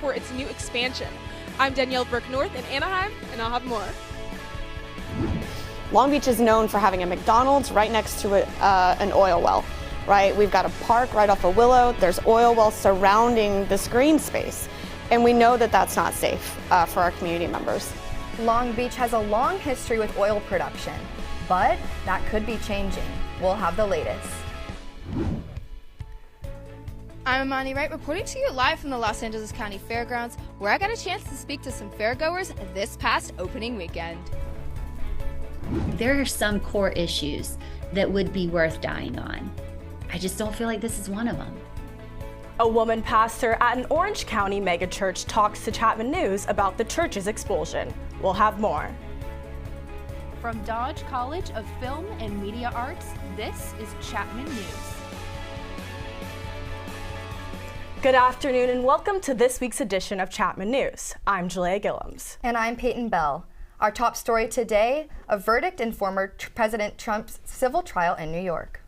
for its new expansion. I'm Danielle Burke-North in Anaheim, and I'll have more. Long Beach is known for having a McDonald's right next to an oil well, right? We've got a park right off of Willow. There's oil wells surrounding this green space, and we know that that's not safe for our community members. Long Beach has a long history with oil production, but that could be changing. We'll have the latest. I'm Amani Wright reporting to you live from the Los Angeles County Fairgrounds, where I got a chance to speak to some fairgoers this past opening weekend. There are some core issues that would be worth dying on. I just don't feel like this is one of them. A woman pastor at an Orange County megachurch talks to Chapman News about the church's expulsion. We'll have more. From Dodge College of Film and Media Arts, this is Chapman News. Good afternoon and welcome to this week's edition of Chapman News. I'm Jalea Gillums. And I'm Peyton Bell. Our top story today, a verdict in former President Trump's civil trial in New York.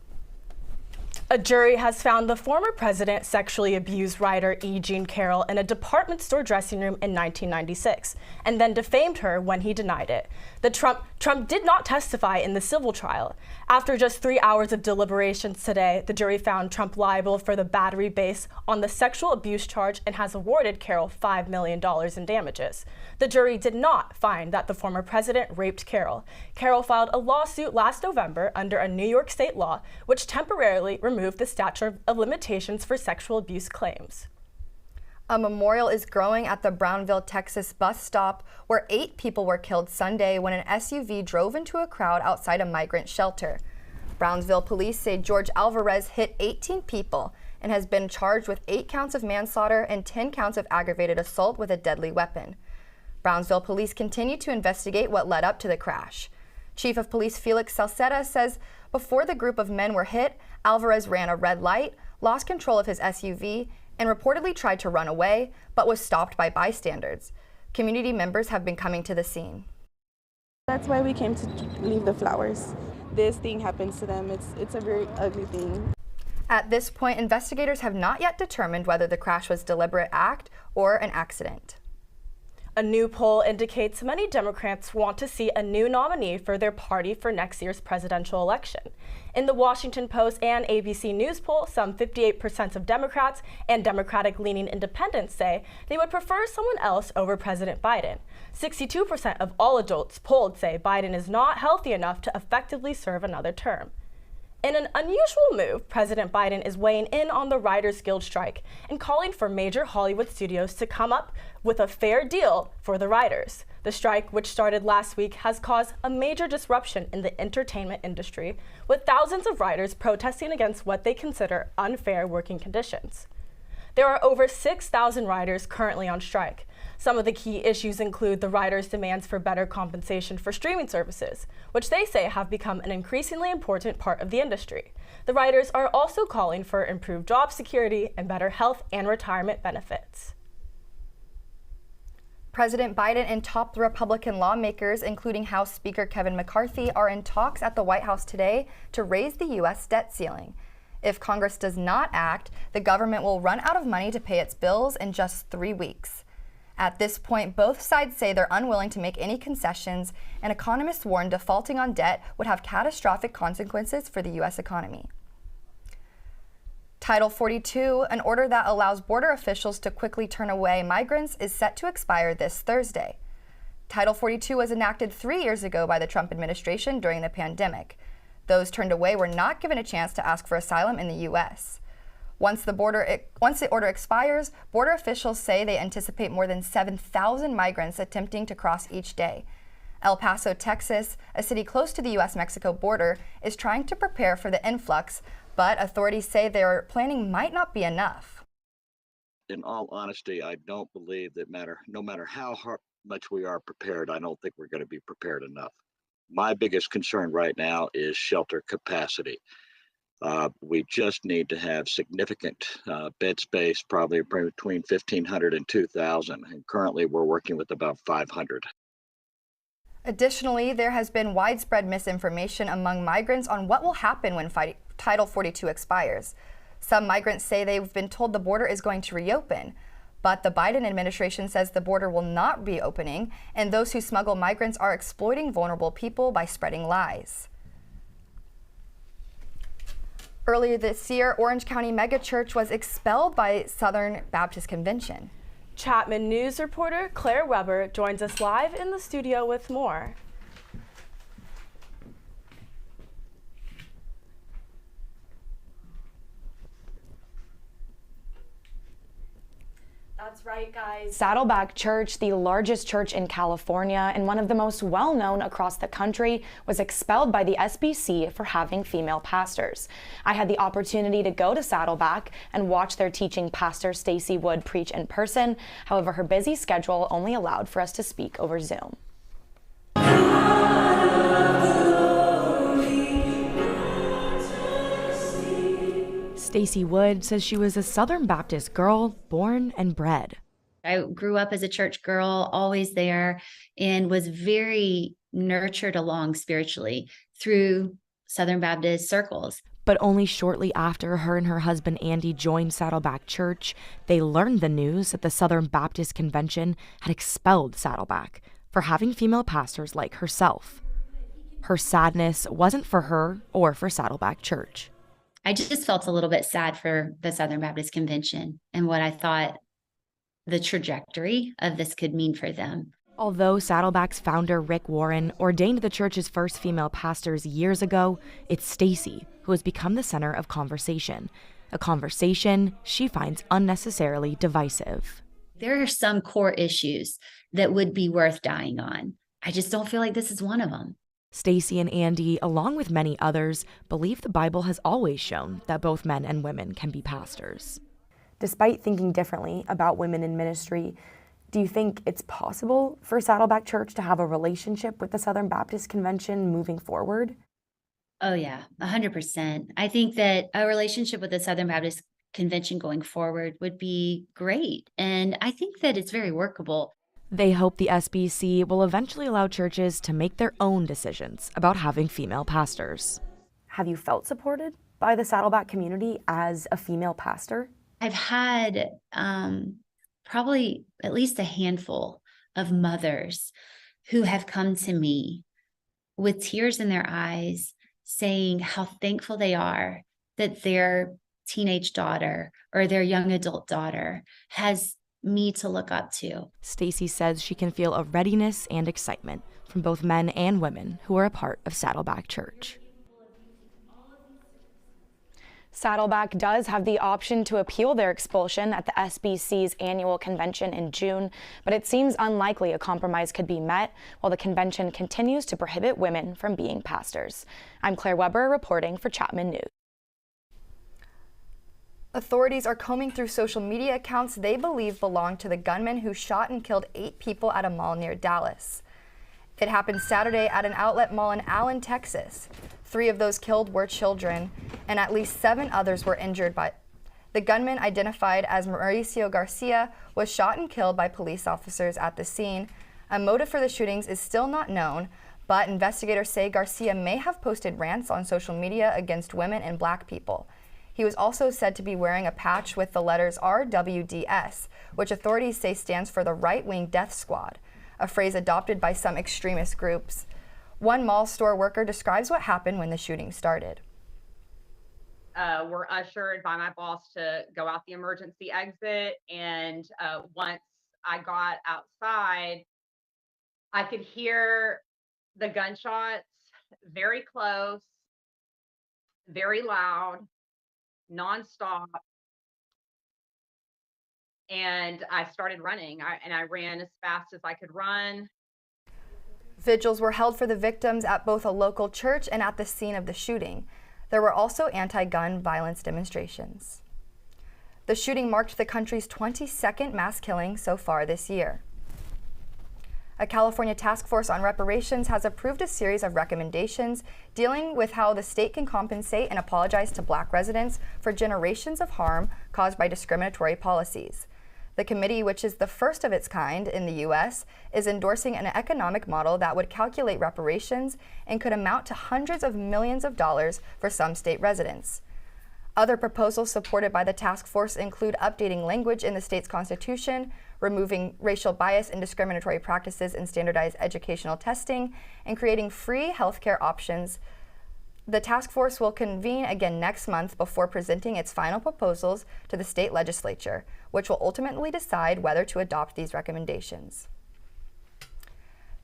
A jury has found the former president sexually abused writer E. Jean Carroll in a department store dressing room in 1996 and then defamed her when he denied it. Trump did not testify in the civil trial. After just 3 hours of deliberations today, the jury found Trump liable for the battery based on the sexual abuse charge and has awarded Carroll $5 million in damages. The jury did not find that the former president raped Carroll. Carroll filed a lawsuit last November under a New York state law which temporarily removed the statute of limitations for sexual abuse claims. A memorial is growing at the Brownville, Texas bus stop where 8 people were killed Sunday when an SUV drove into a crowd outside a migrant shelter. Brownsville police say George Alvarez hit 18 people and has been charged with 8 counts of manslaughter and 10 counts of aggravated assault with a deadly weapon. Brownsville police continue to investigate what led up to the crash. Chief of Police Felix Salceda says before the group of men were hit, Alvarez ran a red light, lost control of his SUV, and reportedly tried to run away, but was stopped by bystanders. Community members have been coming to the scene. That's why we came to leave the flowers. This thing happens to them. It's a very ugly thing. At this point, investigators have not yet determined whether the crash was a deliberate act or an accident. A new poll indicates many Democrats want to see a new nominee for their party for next year's presidential election. In the Washington Post and ABC News poll, some 58% of Democrats and Democratic-leaning independents say they would prefer someone else over President Biden. 62% of all adults polled say Biden is not healthy enough to effectively serve another term. In an unusual move, President Biden is weighing in on the Writers Guild strike and calling for major Hollywood studios to come up with a fair deal for the writers. The strike, which started last week, has caused a major disruption in the entertainment industry, with thousands of writers protesting against what they consider unfair working conditions. There are over 6,000 writers currently on strike. Some of the key issues include the writers' demands for better compensation for streaming services, which they say have become an increasingly important part of the industry. The writers are also calling for improved job security and better health and retirement benefits. President Biden and top Republican lawmakers, including House Speaker Kevin McCarthy, are in talks at the White House today to raise the U.S. debt ceiling. If Congress does not act, the government will run out of money to pay its bills in just 3 weeks. At this point, both sides say they're unwilling to make any concessions, and economists warn defaulting on debt would have catastrophic consequences for the U.S. economy. Title 42, an order that allows border officials to quickly turn away migrants, is set to expire this Thursday. Title 42 was enacted 3 years ago by the Trump administration during the pandemic. Those turned away were not given a chance to ask for asylum in the U.S. Once the order expires, border officials say they anticipate more than 7,000 migrants attempting to cross each day. El Paso, Texas, a city close to the U.S.-Mexico border, is trying to prepare for the influx, but authorities say their planning might not be enough. In all honesty, I don't believe that no matter how much we are prepared, I don't think we're going to be prepared enough. My biggest concern right now is shelter capacity. We just need to have significant bed space, probably between 1,500 and 2,000, and currently we're working with about 500. Additionally, there has been widespread misinformation among migrants on what will happen when Title 42 expires. Some migrants say they've been told the border is going to reopen, But the Biden administration says the border will not be opening, and those who smuggle migrants are exploiting vulnerable people by spreading lies. Earlier this year, Orange County megachurch was expelled by Southern Baptist Convention. Chapman News reporter Claire Weber joins us live in the studio with more. That's right, guys. Saddleback Church, the largest church in California and one of the most well-known across the country, was expelled by the SBC for having female pastors. I had the opportunity to go to Saddleback and watch their teaching pastor Stacy Wood preach in person. However, her busy schedule only allowed for us to speak over Zoom. Stacy Wood says she was a Southern Baptist girl, born and bred. I grew up as a church girl, always there, and was very nurtured along spiritually through Southern Baptist circles. But only shortly after her and her husband Andy joined Saddleback Church, they learned the news that the Southern Baptist Convention had expelled Saddleback for having female pastors like herself. Her sadness wasn't for her or for Saddleback Church. I just felt a little bit sad for the Southern Baptist Convention and what I thought the trajectory of this could mean for them. Although Saddleback's founder, Rick Warren, ordained the church's first female pastors years ago, it's Stacy who has become the center of conversation, a conversation she finds unnecessarily divisive. There are some core issues that would be worth dying on. I just don't feel like this is one of them. Stacy and Andy, along with many others, believe the Bible has always shown that both men and women can be pastors. Despite thinking differently about women in ministry, do you think it's possible for Saddleback Church to have a relationship with the Southern Baptist Convention moving forward? Oh yeah, 100%. I think that a relationship with the Southern Baptist Convention going forward would be great. And I think that it's very workable. They hope the SBC will eventually allow churches to make their own decisions about having female pastors. Have you felt supported by the Saddleback community as a female pastor? I've had probably at least a handful of mothers who have come to me with tears in their eyes saying how thankful they are that their teenage daughter or their young adult daughter has me to look up to. Stacy says she can feel a readiness and excitement from both men and women who are a part of Saddleback Church. Saddleback does have the option to appeal their expulsion at the SBC's annual convention in June, but it seems unlikely a compromise could be met while the convention continues to prohibit women from being pastors. I'm Claire Weber reporting for Chapman News. Authorities are combing through social media accounts they believe belong to the gunman who shot and killed 8 people at a mall near Dallas. It happened Saturday at an outlet mall in Allen, Texas. 3 of those killed were children, and at least 7 others were injured by. The gunman, identified as Mauricio Garcia, was shot and killed by police officers at the scene. A motive for the shootings is still not known, but investigators say Garcia may have posted rants on social media against women and black people. He was also said to be wearing a patch with the letters RWDS, which authorities say stands for the Right-Wing Death Squad, a phrase adopted by some extremist groups. One mall store worker describes what happened when the shooting started. We're ushered by my boss to go out the emergency exit, and once I got outside, I could hear the gunshots very close, very loud, nonstop, and I started running. I ran as fast as I could run. Vigils were held for the victims at both a local church and at the scene of the shooting. There were also anti-gun violence demonstrations. The shooting marked the country's 22nd mass killing so far this year. A California task force on reparations has approved a series of recommendations dealing with how the state can compensate and apologize to black residents for generations of harm caused by discriminatory policies. The committee, which is the first of its kind in the U.S., is endorsing an economic model that would calculate reparations and could amount to hundreds of millions of dollars for some state residents. Other proposals supported by the task force include updating language in the state's constitution, removing racial bias and discriminatory practices in standardized educational testing, and creating free healthcare options. The task force will convene again next month before presenting its final proposals to the state legislature, which will ultimately decide whether to adopt these recommendations.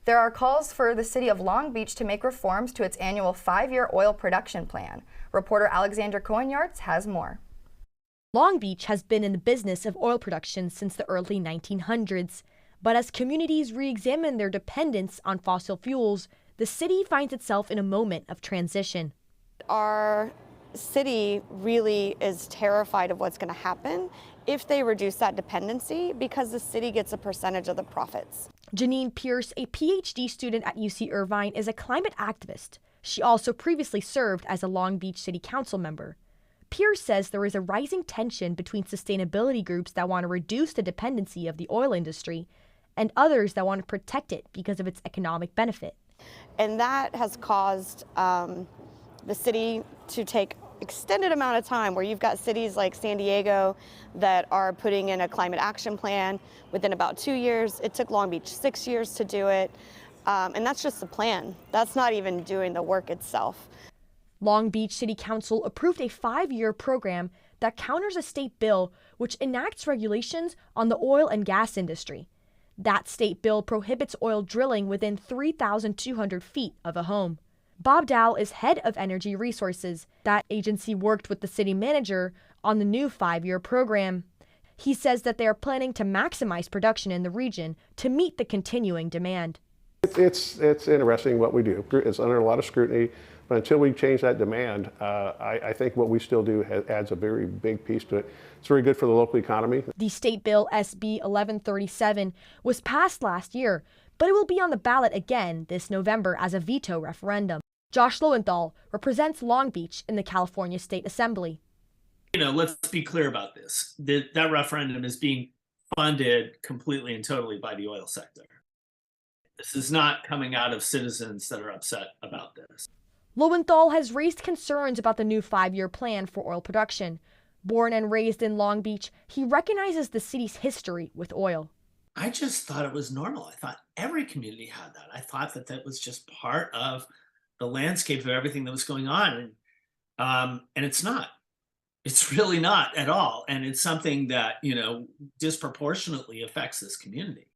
There are calls for the city of Long Beach to make reforms to its annual 5-year oil production plan. Reporter Alexander Cohen-Yards has more. Long Beach has been in the business of oil production since the early 1900s. But as communities re-examine their dependence on fossil fuels, the city finds itself in a moment of transition. Our city really is terrified of what's going to happen if they reduce that dependency, because the city gets a percentage of the profits. Janine Pierce, a PhD student at UC Irvine, is a climate activist. She also previously served as a Long Beach City Council member. Pierce says there is a rising tension between sustainability groups that want to reduce the dependency of the oil industry and others that want to protect it because of its economic benefit. And that has caused the city to take extended amount of time, where you've got cities like San Diego that are putting in a climate action plan within about 2 years. It took Long Beach 6 years to do it. And that's just the plan. That's not even doing the work itself. Long Beach City Council approved a 5-year program that counters a state bill which enacts regulations on the oil and gas industry. That state bill prohibits oil drilling within 3,200 feet of a home. Bob Dow is head of energy resources. That agency worked with the city manager on the new 5-year program. He says that they are planning to maximize production in the region to meet the continuing demand. It's interesting what we do. It's under a lot of scrutiny, but until we change that demand, I think what we still do adds a very big piece to it. It's very good for the local economy. The state bill SB 1137 was passed last year, but it will be on the ballot again this November as a veto referendum. Josh Lowenthal represents Long Beach in the California State Assembly. Let's be clear about this. That referendum is being funded completely and totally by the oil sector. This is not coming out of citizens that are upset about this. Lowenthal has raised concerns about the new 5-year plan for oil production. Born and raised in Long Beach, he recognizes the city's history with oil. I just thought it was normal. I thought every community had that. I thought that was just part of the landscape of everything that was going on. And it's not. It's really not at all. And it's something that, disproportionately affects this community.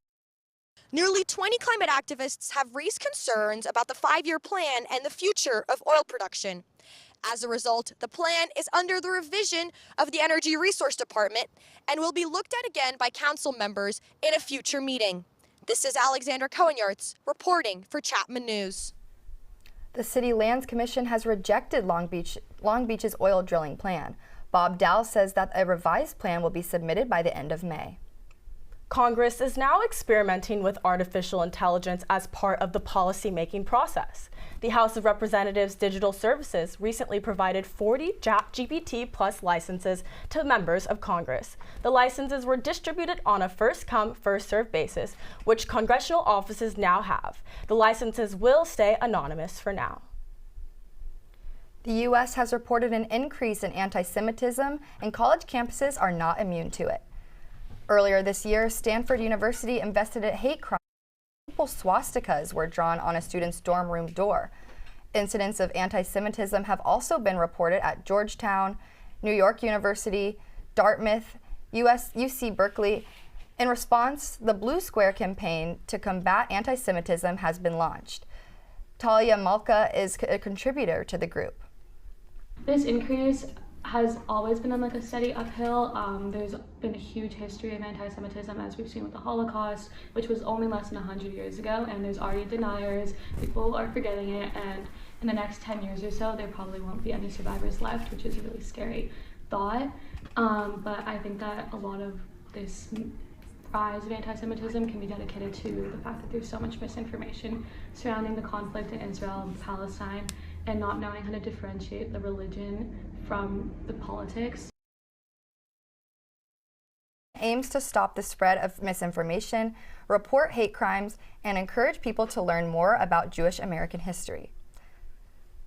Nearly 20 climate activists have raised concerns about the 5-year plan and the future of oil production. As a result, the plan is under the revision of the Energy Resource Department and will be looked at again by council members in a future meeting. This is Alexander Cohen-Yards reporting for Chapman News. The City Lands Commission has rejected Long Beach's oil drilling plan. Bob Dow says that a revised plan will be submitted by the end of May. Congress is now experimenting with artificial intelligence as part of the policy-making process. The House of Representatives Digital Services recently provided 40 GPT+ licenses to members of Congress. The licenses were distributed on a first-come, first-served basis, which congressional offices now have. The licenses will stay anonymous for now. The U.S. has reported an increase in anti-Semitism, and college campuses are not immune to it. Earlier this year, Stanford University investigated hate crimes. Multiple swastikas were drawn on a student's dorm room door. Incidents of anti-Semitism have also been reported at Georgetown, New York University, Dartmouth, UC Berkeley. In response, the Blue Square campaign to combat anti-Semitism has been launched. Talia Malka is a contributor to the group. This increase has always been on a steady uphill. There's been a huge history of anti-Semitism, as we've seen with the Holocaust, which was only less than 100 years ago, and there's already deniers. People are forgetting it, and in the next 10 years or so, there probably won't be any survivors left, which is a really scary thought. But I think that a lot of this rise of anti-Semitism can be dedicated to the fact that there's so much misinformation surrounding the conflict in Israel and Palestine, and not knowing how to differentiate the religion from the politics. Aims to stop the spread of misinformation, report hate crimes, and encourage people to learn more about Jewish American history.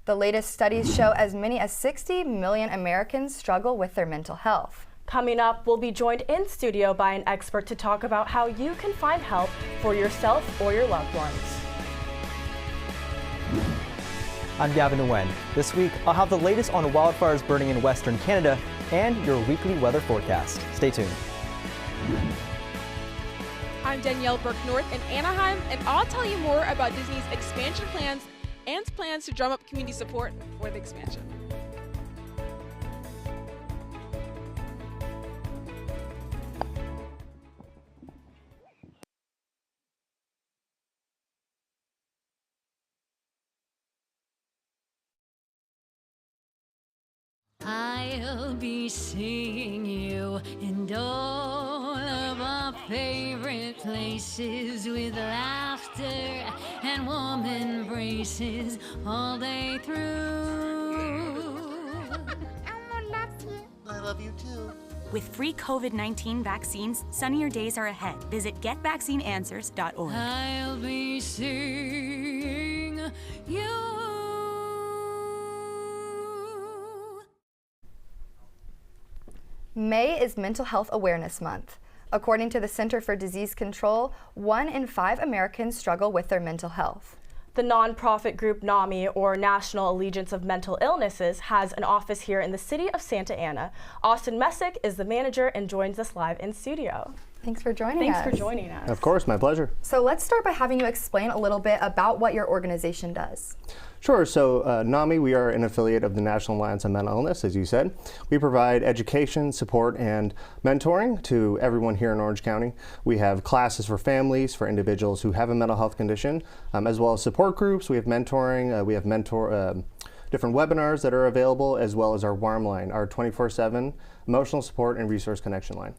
The latest studies show as many as 60 million Americans struggle with their mental health. Coming up, we'll be joined in studio by an expert to talk about how you can find help for yourself or your loved ones. I'm Gavin Nguyen. This week, I'll have the latest on wildfires burning in Western Canada and your weekly weather forecast. Stay tuned. I'm Danielle Burke-North in Anaheim, and I'll tell you more about Disney's expansion plans and plans to drum up community support for the expansion. I'll be seeing you in all of our favorite places with laughter and warm embraces all day through. Elmo loves you. I love you too. With free COVID-19 vaccines, sunnier days are ahead. Visit getVaccineAnswers.org. I'll be seeing you. May is Mental Health Awareness Month. According to the Center for Disease Control, 1 in 5 Americans struggle with their mental health. The nonprofit group NAMI, or National Allegiance of Mental Illnesses, has an office here in the city of Santa Ana. Austin Messick is the manager and joins us live in studio. Thanks for joining us. Thanks for joining us. Of course, my pleasure. So let's start by having you explain a little bit about what your organization does. Sure. So NAMI, we are an affiliate of the National Alliance on Mental Illness, as you said. We provide education, support, and mentoring to everyone here in Orange County. We have classes for families, for individuals who have a mental health condition, as well as support groups. We have mentoring. We have different webinars that are available, as well as our WARM line, our 24/7 emotional support and resource connection line.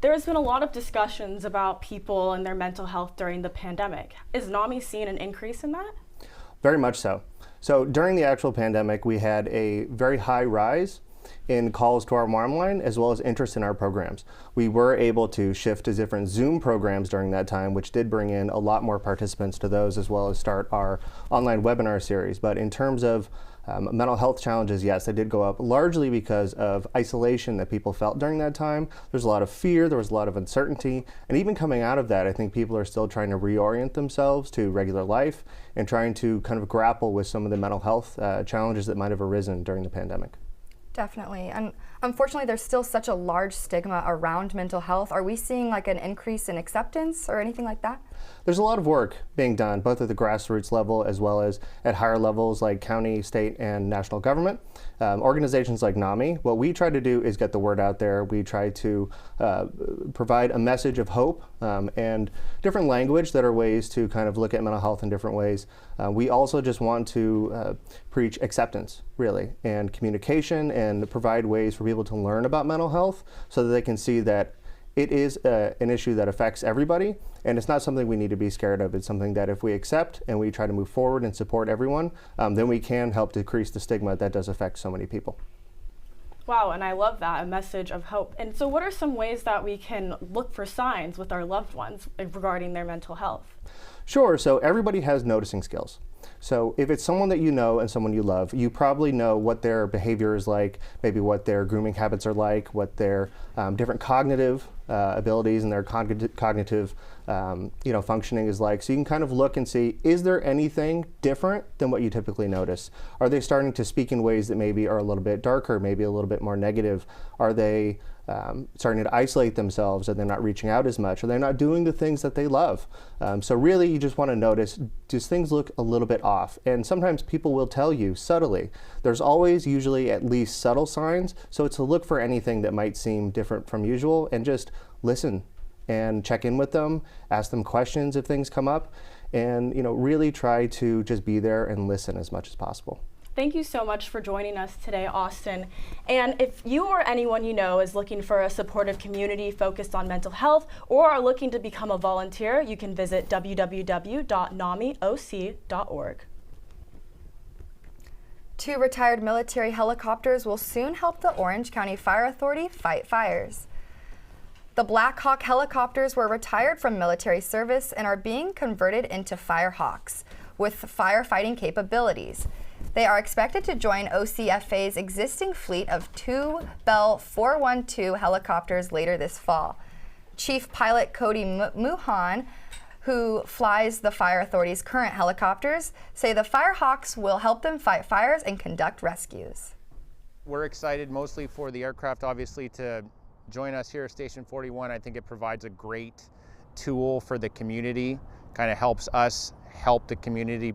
There has been a lot of discussions about people and their mental health during the pandemic. Is NAMI seeing an increase in that? Very much so. So during the actual pandemic, we had a very high rise in calls to our WARM line, as well as interest in our programs. We were able to shift to different Zoom programs during that time, which did bring in a lot more participants to those, as well as start our online webinar series. But in terms of mental health challenges, yes, they did go up, largely because of isolation that people felt during that time. There's a lot of fear, there was a lot of uncertainty, and even coming out of that, I think people are still trying to reorient themselves to regular life and trying to kind of grapple with some of the mental health challenges that might have arisen during the pandemic. Definitely. And unfortunately, there's still such a large stigma around mental health. Are we seeing like an increase in acceptance or anything like that? There's a lot of work being done, both at the grassroots level as well as at higher levels like county, state, and national government. Organizations like NAMI, what we try to do is get the word out there. We try to provide a message of hope and different language that are ways to kind of look at mental health in different ways. We also just want to preach acceptance, really, and communication, and provide ways for people to learn about mental health so that they can see that it is an issue that affects everybody, and it's not something we need to be scared of. It's something that if we accept and we try to move forward and support everyone, then we can help decrease the stigma that does affect so many people. Wow, and I love that, a message of hope. And so what are some ways that we can look for signs with our loved ones regarding their mental health? Sure, so everybody has noticing skills. So if it's someone that you know and someone you love, you probably know what their behavior is like, maybe what their grooming habits are like, what their different cognitive abilities and their cognitive functioning is like. So you can kind of look and see, is there anything different than what you typically notice? Are they starting to speak in ways that maybe are a little bit darker, maybe a little bit more negative? Are they starting to isolate themselves? Are they not reaching out as much? Are they not doing the things that they love? So really, you just want to notice, does things look a little bit off? And sometimes people will tell you subtly. There's always usually at least subtle signs, so it's to look for anything that might seem different from usual and just listen and check in with them, ask them questions if things come up, and really try to just be there and listen as much as possible. Thank you so much for joining us today, Austin. And if you or anyone you know is looking for a supportive community focused on mental health or are looking to become a volunteer, you can visit www.namioc.org. 2 retired military helicopters will soon help the Orange County Fire Authority fight fires. The Black Hawk helicopters were retired from military service and are being converted into Firehawks with firefighting capabilities. They are expected to join OCFA's existing fleet of 2 Bell 412 helicopters later this fall. Chief Pilot Cody Muhan, who flies the fire authority's current helicopters, say the Firehawks will help them fight fires and conduct rescues. We're excited mostly for the aircraft, obviously, to join us here at Station 41. I think it provides a great tool for the community, kind of helps us help the community.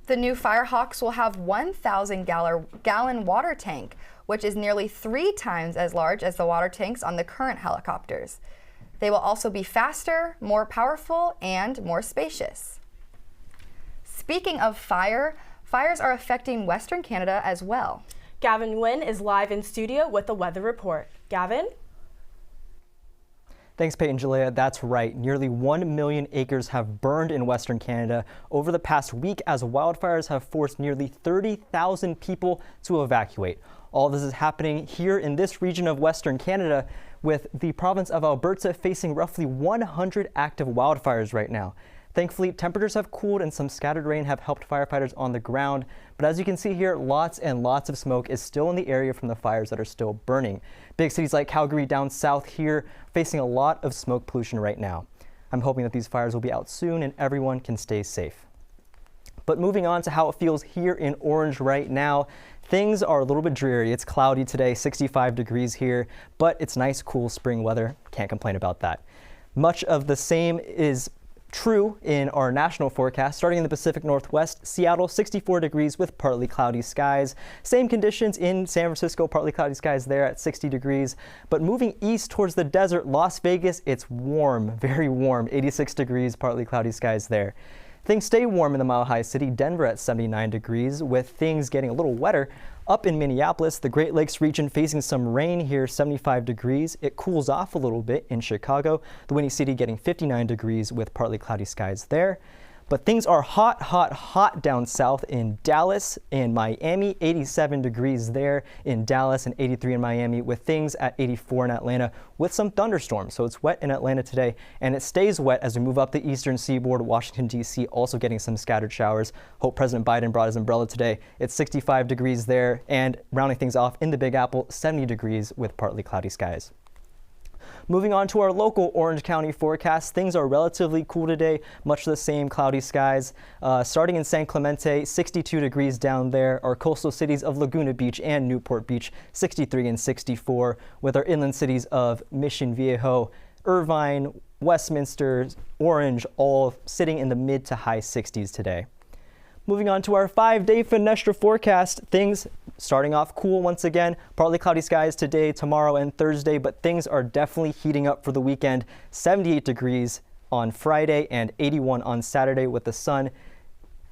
The new Firehawks will have 1,000-gallon water tank, which is nearly 3 times as large as the water tanks on the current helicopters. They will also be faster, more powerful, and more spacious. Speaking of fires are affecting Western Canada as well. Gavin Wynn is live in studio with the weather report. Gavin? Thanks, Peyton Julia. That's right. Nearly 1 million acres have burned in Western Canada over the past week as wildfires have forced nearly 30,000 people to evacuate. All this is happening here in this region of Western Canada, with the province of Alberta facing roughly 100 active wildfires right now. Thankfully, temperatures have cooled and some scattered rain have helped firefighters on the ground. But as you can see here, lots and lots of smoke is still in the area from the fires that are still burning. Big cities like Calgary down south here facing a lot of smoke pollution right now. I'm hoping that these fires will be out soon and everyone can stay safe. But moving on to how it feels here in Orange right now, things are a little bit dreary. It's cloudy today, 65 degrees here, but it's nice, cool spring weather. Can't complain about that. Much of the same is true in our national forecast. Starting in the Pacific Northwest, Seattle 64 degrees with partly cloudy skies. Same conditions in San Francisco, partly cloudy skies there at 60 degrees. But moving east towards the desert, Las Vegas, it's warm, very warm, 86 degrees, partly cloudy skies there. Things stay warm in the Mile High City, Denver at 79 degrees, with things getting a little wetter. Up in Minneapolis, the Great Lakes region facing some rain here, 75 degrees. It cools off a little bit in Chicago, the Windy City getting 59 degrees with partly cloudy skies there. But things are hot, hot, hot down south in Dallas and Miami, 87 degrees there in Dallas and 83 in Miami, with things at 84 in Atlanta with some thunderstorms. So it's wet in Atlanta today, and it stays wet as we move up the eastern seaboard. Washington, D.C. also getting some scattered showers. Hope President Biden brought his umbrella today. It's 65 degrees there, and rounding things off in the Big Apple, 70 degrees with partly cloudy skies. Moving on to our local Orange County forecast, things are relatively cool today, much the same, cloudy skies. Starting in San Clemente, 62 degrees down there. Our coastal cities of Laguna Beach and Newport Beach, 63 and 64, with our inland cities of Mission Viejo, Irvine, Westminster, Orange, all sitting in the mid to high 60s today. Moving on to our 5-day Fenestra forecast, things starting off cool once again. Partly cloudy skies today, tomorrow, and Thursday, but things are definitely heating up for the weekend. 78 degrees on Friday and 81 on Saturday with the sun.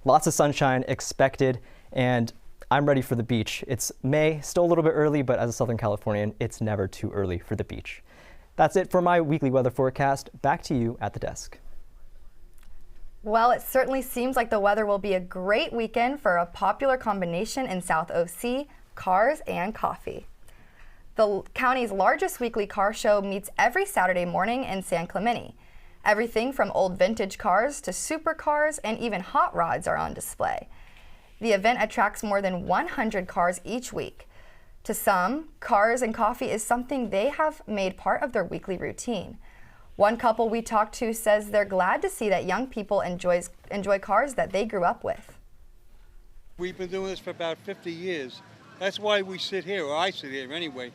Lots of sunshine expected, and I'm ready for the beach. It's May, still a little bit early, but as a Southern Californian, it's never too early for the beach. That's it for my weekly weather forecast. Back to you at the desk. Well, it certainly seems like the weather will be a great weekend for a popular combination in South OC, cars and coffee. The county's largest weekly car show meets every Saturday morning in San Clemente. Everything from old vintage cars to supercars and even hot rods are on display. The event attracts more than 100 cars each week. To some, cars and coffee is something they have made part of their weekly routine. One couple we talked to says they're glad to see that young people enjoy cars that they grew up with. We've been doing this for about 50 years. That's why we sit here, or I sit here anyway.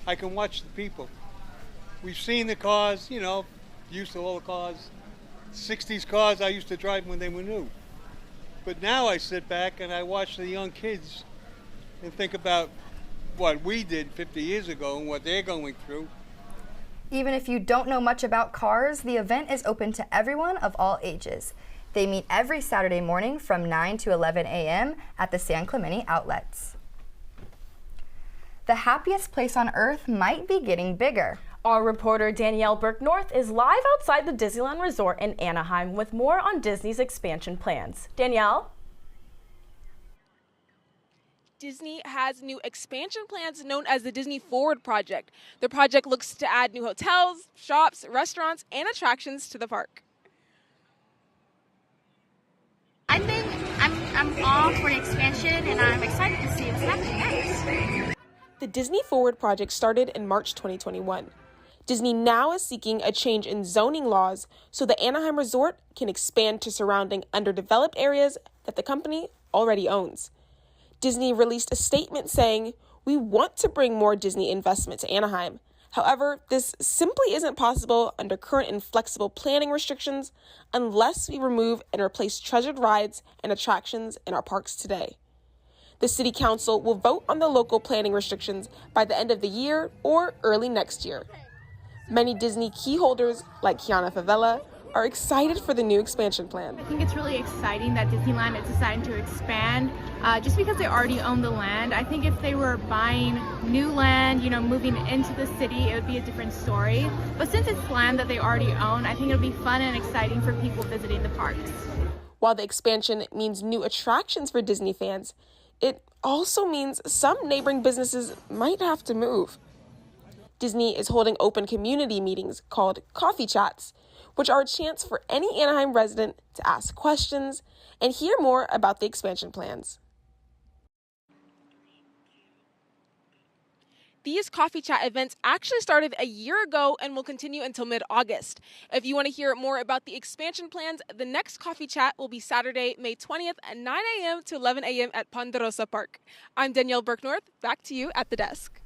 I can watch the people. We've seen the cars, you know, used to all the cars. 60s cars I used to drive when they were new. But now I sit back and I watch the young kids and think about what we did 50 years ago and what they're going through. Even if you don't know much about cars, the event is open to everyone of all ages. They meet every Saturday morning from 9 to 11 a.m. at the San Clemente outlets. The happiest place on earth might be getting bigger. Our reporter Danielle Burke-North is live outside the Disneyland Resort in Anaheim with more on Disney's expansion plans. Danielle? Disney has new expansion plans known as the Disney Forward Project. The project looks to add new hotels, shops, restaurants, and attractions to the park. I think I'm all for the expansion, and I'm excited to see what's happening next. The Disney Forward project started in March 2021. Disney now is seeking a change in zoning laws so the Anaheim Resort can expand to surrounding underdeveloped areas that the company already owns. Disney released a statement saying, "We want to bring more Disney investment to Anaheim. However, this simply isn't possible under current inflexible planning restrictions unless we remove and replace treasured rides and attractions in our parks today." The City Council will vote on the local planning restrictions by the end of the year or early next year. Many Disney key holders, like Kiana Favela, are excited for the new expansion plan. I think it's really exciting that Disneyland is deciding to expand just because they already own the land. I think if they were buying new land, moving into the city, it would be a different story. But since it's land that they already own, I think it'll be fun and exciting for people visiting the parks. While the expansion means new attractions for Disney fans, it also means some neighboring businesses might have to move. Disney is holding open community meetings called coffee chats, which are a chance for any Anaheim resident to ask questions and hear more about the expansion plans. These coffee chat events actually started a year ago and will continue until mid-August. If you want to hear more about the expansion plans, the next coffee chat will be Saturday, May 20th at 9 a.m. to 11 a.m. at Ponderosa Park. I'm Danielle Burke-North. Back to you at the desk.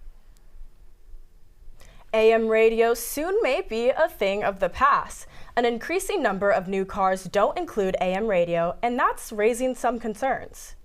AM radio soon may be a thing of the past. An increasing number of new cars don't include AM radio, and that's raising some concerns.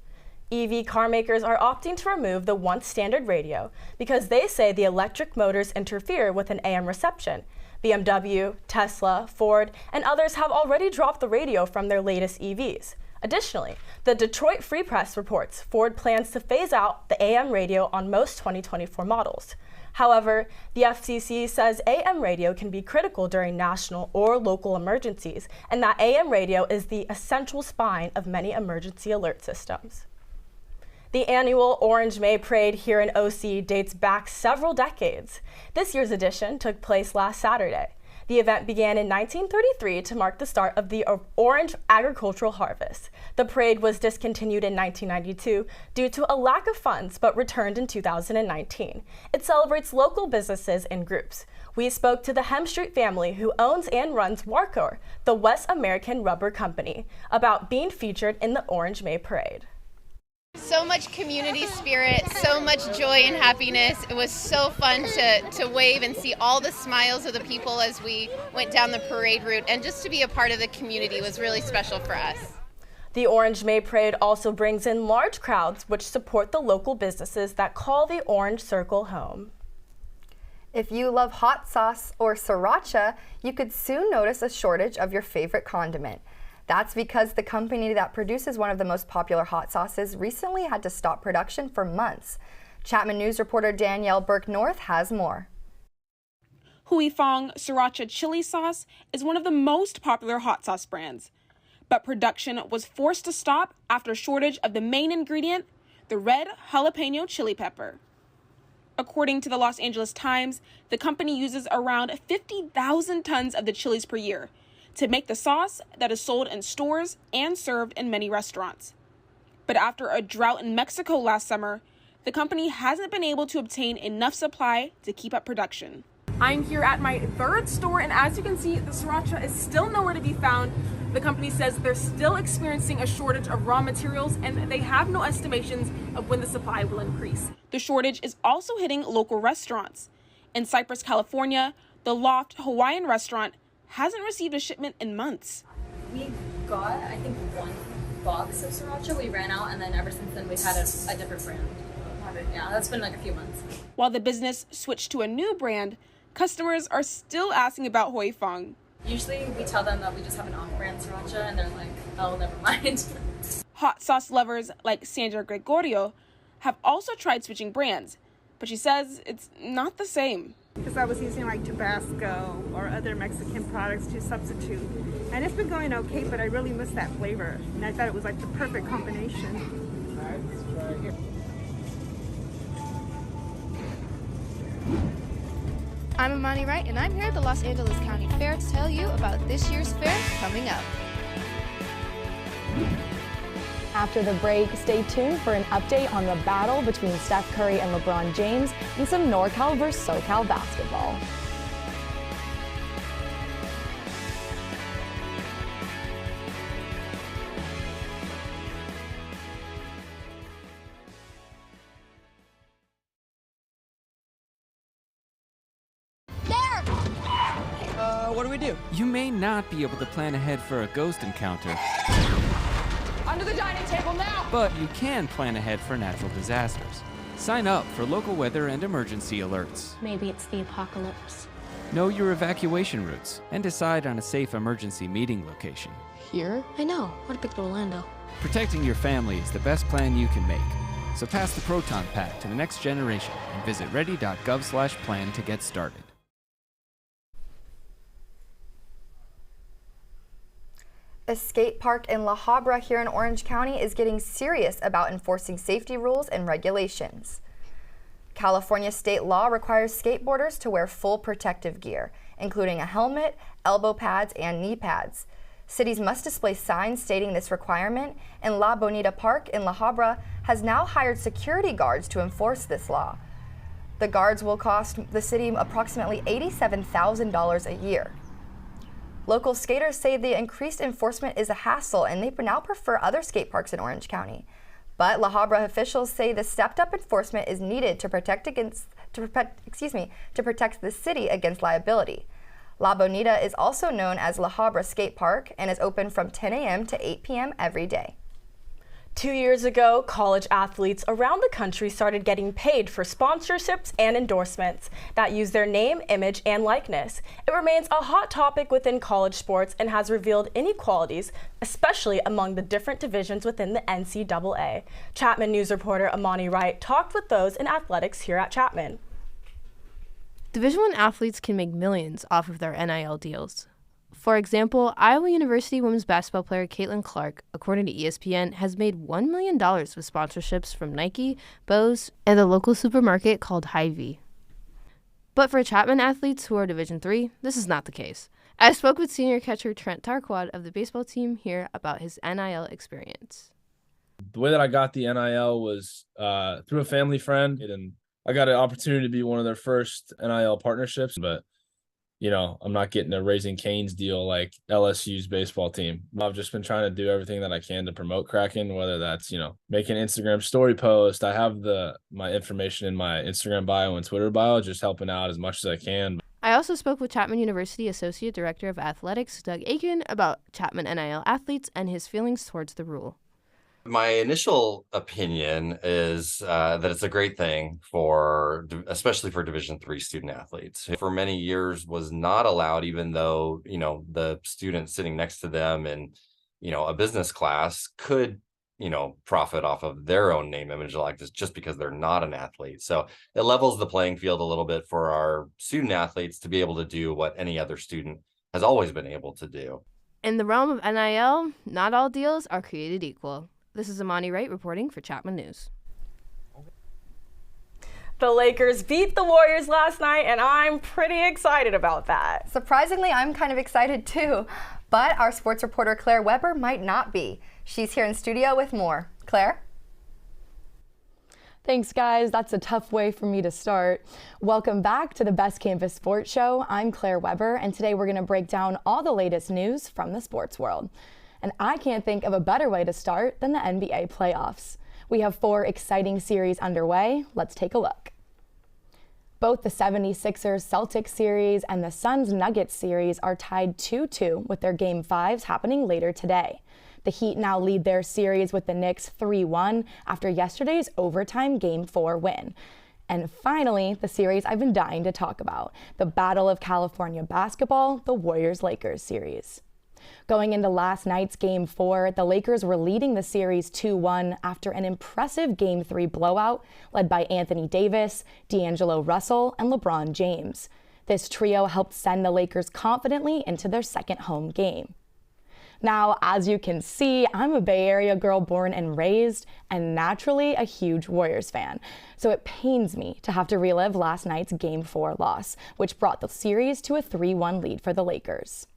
EV car makers are opting to remove the once standard radio because they say the electric motors interfere with an AM reception. BMW, Tesla, Ford, and others have already dropped the radio from their latest EVs. Additionally, the Detroit Free Press reports Ford plans to phase out the AM radio on most 2024 models. However, the FCC says AM radio can be critical during national or local emergencies, and that AM radio is the essential spine of many emergency alert systems. The annual Orange May Parade here in OC dates back several decades. This year's edition took place last Saturday. The event began in 1933 to mark the start of the orange agricultural harvest. The parade was discontinued in 1992 due to a lack of funds, but returned in 2019. It celebrates local businesses and groups. We spoke to the Hem Street family who owns and runs Warcor, the West American Rubber Company, about being featured in the Orange May Parade. So much community spirit, so much joy and happiness. It was so fun to wave and see all the smiles of the people as we went down the parade route, and just to be a part of the community was really special for us. The Orange May Parade also brings in large crowds which support the local businesses that call the Orange Circle home. If you love hot sauce or sriracha, you could soon notice a shortage of your favorite condiment. That's because the company that produces one of the most popular hot sauces recently had to stop production for months. Chapman News reporter Danielle Burke-North has more. Hui Fong Sriracha chili sauce is one of the most popular hot sauce brands, but production was forced to stop after a shortage of the main ingredient, the red jalapeno chili pepper. According to the Los Angeles Times, the company uses around 50,000 tons of the chilies per year to make the sauce that is sold in stores and served in many restaurants. But after a drought in Mexico last summer, the company hasn't been able to obtain enough supply to keep up production. I'm here at my third store, and as you can see, the sriracha is still nowhere to be found. The company says they're still experiencing a shortage of raw materials, and they have no estimations of when the supply will increase. The shortage is also hitting local restaurants. In Cypress, California, the Loft Hawaiian restaurant hasn't received a shipment in months. We got, I think, one box of sriracha. We ran out, and then ever since then we've had a different brand. Yeah, that's been like a few months. While the business switched to a new brand, customers are still asking about Hui Fong. Usually we tell them that we just have an off-brand sriracha, and they're like, oh, never mind. Hot sauce lovers like Sandra Gregorio have also tried switching brands, but she says it's not the same. Because I was using like Tabasco or other Mexican products to substitute. And it's been going okay, but I really miss that flavor. And I thought it was like the perfect combination. I'm Imani Wright, and I'm here at the Los Angeles County Fair to tell you about this year's fair coming up. After the break, stay tuned for an update on the battle between Steph Curry and LeBron James and some NorCal vs. SoCal basketball. What do we do? You may not be able to plan ahead for a ghost encounter. Under the dining table now! But you can plan ahead for natural disasters. Sign up for local weather and emergency alerts. Maybe it's the apocalypse. Know your evacuation routes and decide on a safe emergency meeting location. Here? I know. Would have picked Orlando. Protecting your family is the best plan you can make. So pass the Proton Pack to the next generation and visit ready.gov/plan to get started. A skate park in La Habra here in Orange County is getting serious about enforcing safety rules and regulations. California state law requires skateboarders to wear full protective gear, including a helmet, elbow pads, and knee pads. Cities must display signs stating this requirement, and La Bonita Park in La Habra has now hired security guards to enforce this law. The guards will cost the city approximately $87,000 a year. Local skaters say the increased enforcement is a hassle and they now prefer other skate parks in Orange County. But La Habra officials say the stepped-up enforcement is needed to protect the city against liability. La Bonita is also known as La Habra Skate Park and is open from 10 a.m. to 8 p.m. every day. 2 years ago, college athletes around the country started getting paid for sponsorships and endorsements that use their name, image, and likeness. It remains a hot topic within college sports and has revealed inequalities, especially among the different divisions within the NCAA. Chapman News reporter Amani Wright talked with those in athletics here at Chapman. Division I athletes can make millions off of their NIL deals. For example, Iowa University women's basketball player Caitlin Clark, according to ESPN, has made $1 million with sponsorships from Nike, Bose, and a local supermarket called Hy-Vee. But for Chapman athletes who are Division III, this is not the case. I spoke with senior catcher Trent Tarquad of the baseball team here about his NIL experience. The way that I got the NIL was through a family friend, and I got an opportunity to be one of their first NIL partnerships, but you know, I'm not getting a Raising Cane's deal like LSU's baseball team. I've just been trying to do everything that I can to promote Kraken, whether that's, you know, make an Instagram story post. I have my information in my Instagram bio and Twitter bio, just helping out as much as I can. I also spoke with Chapman University Associate Director of Athletics, Doug Aiken, about Chapman NIL athletes and his feelings towards the rule. My initial opinion is that it's a great thing especially for Division III student athletes. For many years was not allowed, even though, you know, the student sitting next to them in, you know, a business class could, you know, profit off of their own name, image, and likeness just because they're not an athlete. So it levels the playing field a little bit for our student athletes to be able to do what any other student has always been able to do. In the realm of NIL, not all deals are created equal. This is Amani Wright reporting for Chapman News. The Lakers beat the Warriors last night, and I'm pretty excited about that. Surprisingly, I'm kind of excited too, but our sports reporter Claire Weber might not be. She's here in studio with more. Claire? Thanks, guys. That's a tough way for me to start. Welcome back to the Best Campus Sports Show. I'm Claire Weber, and today we're going to break down all the latest news from the sports world. And I can't think of a better way to start than the NBA playoffs. We have 4 exciting series underway. Let's take a look. Both the 76ers-Celtics series and the Suns-Nuggets series are tied 2-2 with their Game 5s happening later today. The Heat now lead their series with the Knicks 3-1 after yesterday's overtime Game 4 win. And finally, the series I've been dying to talk about, the Battle of California basketball, the Warriors-Lakers series. Going into last night's Game 4, the Lakers were leading the series 2-1 after an impressive Game 3 blowout led by Anthony Davis, D'Angelo Russell, and LeBron James. This trio helped send the Lakers confidently into their second home game. Now, as you can see, I'm a Bay Area girl born and raised, and naturally a huge Warriors fan. So it pains me to have to relive last night's Game 4 loss, which brought the series to a 3-1 lead for the Lakers.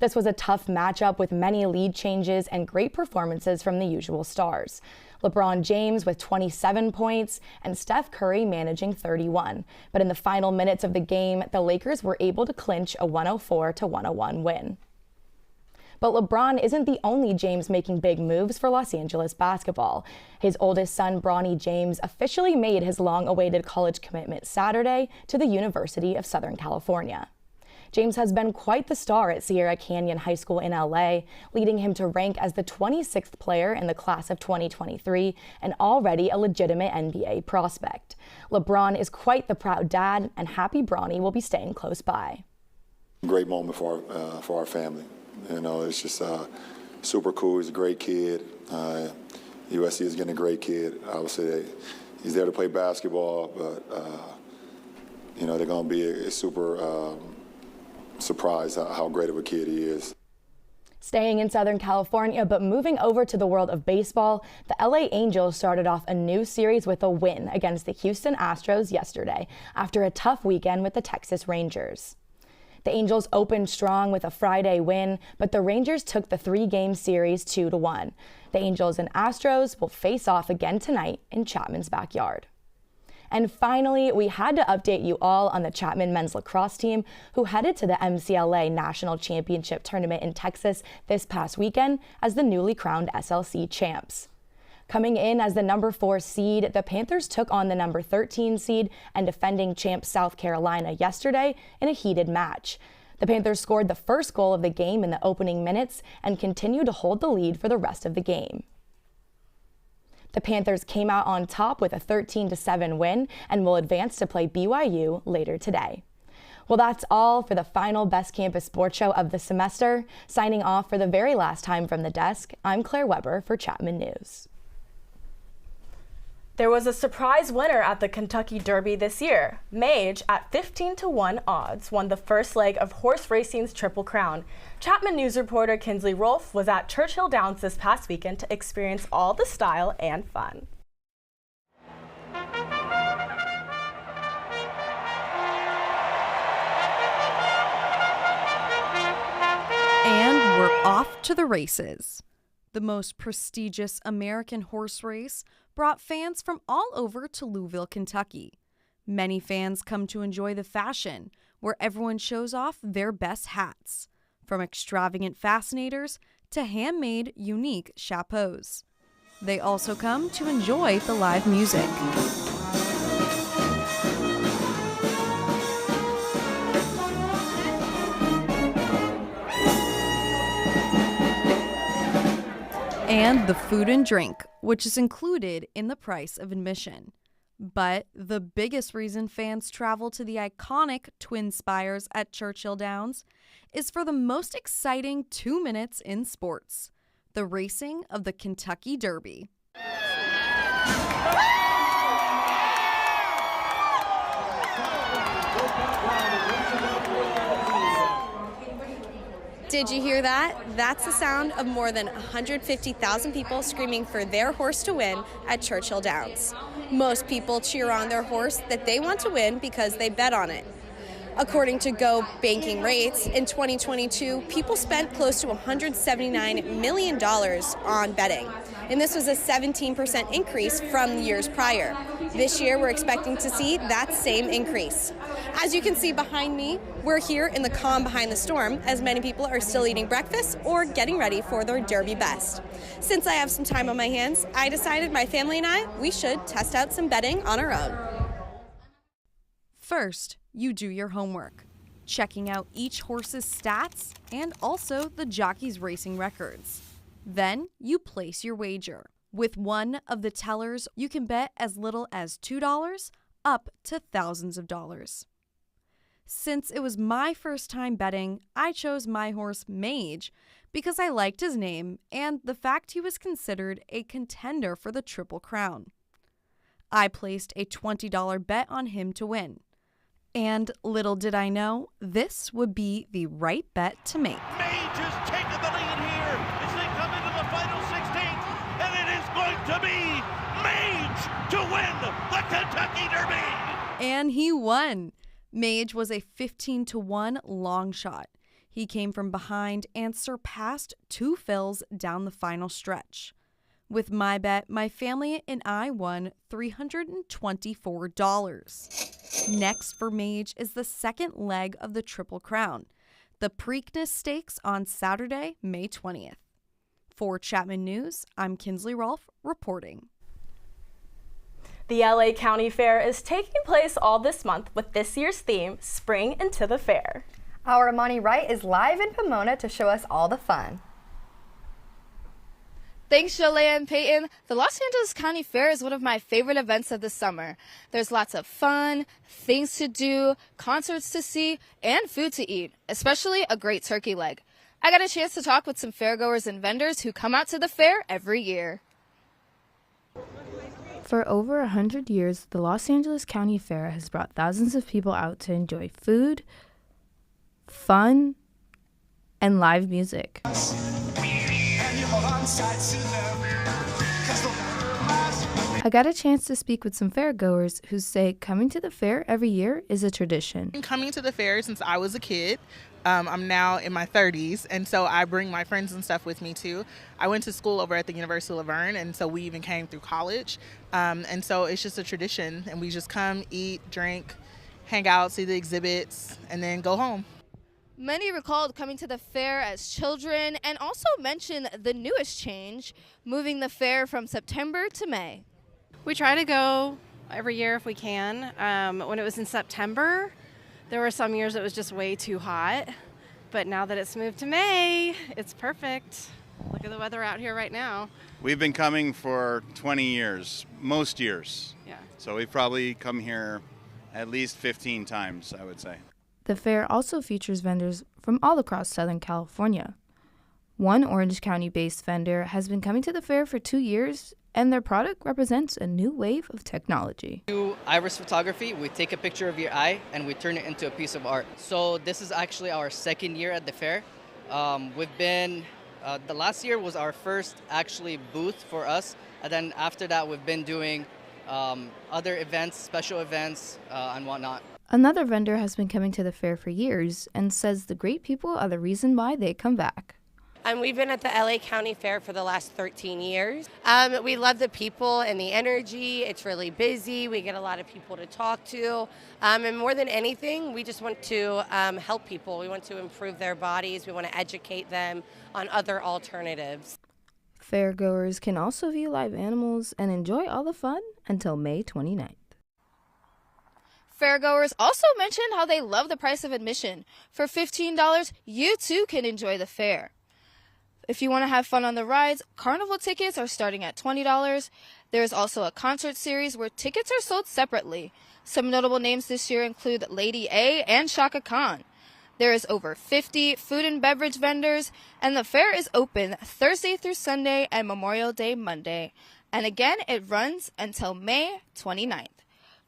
This was a tough matchup with many lead changes and great performances from the usual stars. LeBron James with 27 points and Steph Curry managing 31. But in the final minutes of the game, the Lakers were able to clinch a 104-101 win. But LeBron isn't the only James making big moves for Los Angeles basketball. His oldest son, Bronny James, officially made his long-awaited college commitment Saturday to the University of Southern California. James has been quite the star at Sierra Canyon High School in LA, leading him to rank as the 26th player in the class of 2023 and already a legitimate NBA prospect. LeBron is quite the proud dad, and happy Bronny will be staying close by. Great moment for our family. You know, it's just super cool. He's a great kid. USC is getting a great kid. Obviously, he's there to play basketball, but you know, they're going to be a super surprised how great of a kid he is. Staying in Southern California, but moving over to the world of baseball, the LA Angels started off a new series with a win against the Houston Astros yesterday after a tough weekend with the Texas Rangers. The Angels opened strong with a Friday win, but the Rangers took the 3-game series 2-1. The Angels and Astros will face off again tonight in Chapman's backyard. And finally, we had to update you all on the Chapman men's lacrosse team, who headed to the MCLA National Championship Tournament in Texas this past weekend as the newly crowned SLC champs. Coming in as the number 4 seed, the Panthers took on the number 13 seed and defending champ South Carolina yesterday in a heated match. The Panthers scored the first goal of the game in the opening minutes and continued to hold the lead for the rest of the game. The Panthers came out on top with a 13-7 win and will advance to play BYU later today. Well, that's all for the final Best Campus Sports Show of the semester. Signing off for the very last time from the desk, I'm Claire Weber for Chapman News. There was a surprise winner at the Kentucky Derby this year. Mage, at 15-1 odds, won the first leg of horse racing's Triple Crown. Chapman News reporter Kinsley Rolfe was at Churchill Downs this past weekend to experience all the style and fun. And we're off to the races. The most prestigious American horse race brought fans from all over to Louisville, Kentucky. Many fans come to enjoy the fashion, where everyone shows off their best hats, from extravagant fascinators to handmade, unique chapeaus. They also come to enjoy the live music. And the food and drink, which is included in the price of admission. But the biggest reason fans travel to the iconic Twin Spires at Churchill Downs is for the most exciting 2 minutes in sports, the racing of the Kentucky Derby. Did you hear that? That's the sound of more than 150,000 people screaming for their horse to win at Churchill Downs. Most people cheer on their horse that they want to win because they bet on it. According to Go Banking Rates, in 2022, people spent close to $179 million on betting. And this was a 17% increase from the years prior. This year, we're expecting to see that same increase. As you can see behind me, we're here in the calm behind the storm, as many people are still eating breakfast or getting ready for their Derby best. Since I have some time on my hands, I decided my family and I, we should test out some betting on our own. First, you do your homework, checking out each horse's stats and also the jockey's racing records. Then you place your wager. With one of the tellers, you can bet as little as $2 up to thousands of dollars. Since it was my first time betting, I chose my horse Mage because I liked his name and the fact he was considered a contender for the Triple Crown. I placed a $20 bet on him to win. And little did I know, this would be the right bet to make. Mage has taken the lead here as they come into the final 16th, and it is going to be Mage to win the Kentucky Derby. And he won. Mage was a 15-1 long shot. He came from behind and surpassed 2 fills down the final stretch. With my bet, my family and I won $324. Next for Mage is the second leg of the Triple Crown, the Preakness Stakes on Saturday, May 20th. For Chapman News, I'm Kinsley Rolfe reporting. The LA County Fair is taking place all this month with this year's theme, Spring into the Fair. Our Amani Wright is live in Pomona to show us all the fun. Thanks, Shalea and Peyton. The Los Angeles County Fair is one of my favorite events of the summer. There's lots of fun, things to do, concerts to see, and food to eat, especially a great turkey leg. I got a chance to talk with some fairgoers and vendors who come out to the fair every year. For over 100 years, the Los Angeles County Fair has brought thousands of people out to enjoy food, fun, and live music. I got a chance to speak with some fairgoers who say coming to the fair every year is a tradition. Coming to the fair since I was a kid. I'm now in my 30s, and so I bring my friends and stuff with me too. I went to school over at the University of Laverne, and so we even came through college. And so it's just a tradition, and we just come, eat, drink, hang out, see the exhibits, and then go home. Many recalled coming to the fair as children and also mentioned the newest change, moving the fair from September to May. We try to go every year if we can. When it was in September, there were some years it was just way too hot, but now that it's moved to May, it's perfect. Look at the weather out here right now. We've been coming for 20 years, most years. Yeah. So we've probably come here at least 15 times, I would say. The fair also features vendors from all across Southern California. One Orange County-based vendor has been coming to the fair for 2 years, and their product represents a new wave of technology. We do iris photography. We take a picture of your eye and we turn it into a piece of art. So this is actually our second year at the fair. We've been, the last year was our first actually booth for us. And then after that, we've been doing other events, special events and whatnot. Another vendor has been coming to the fair for years and says the great people are the reason why they come back. We've been at the LA County Fair for the last 13 years. We love the people and the energy. It's really busy. We get a lot of people to talk to. And more than anything, we just want to help people. We want to improve their bodies. We want to educate them on other alternatives. Fairgoers can also view live animals and enjoy all the fun until May 29th. Fairgoers also mentioned how they love the price of admission. For $15, you too can enjoy the fair. If you want to have fun on the rides, carnival tickets are starting at $20. There is also a concert series where tickets are sold separately. Some notable names this year include Lady A and Shaka Khan. There is over 50 food and beverage vendors, and the fair is open Thursday through Sunday and Memorial Day Monday. And again, it runs until May 29th.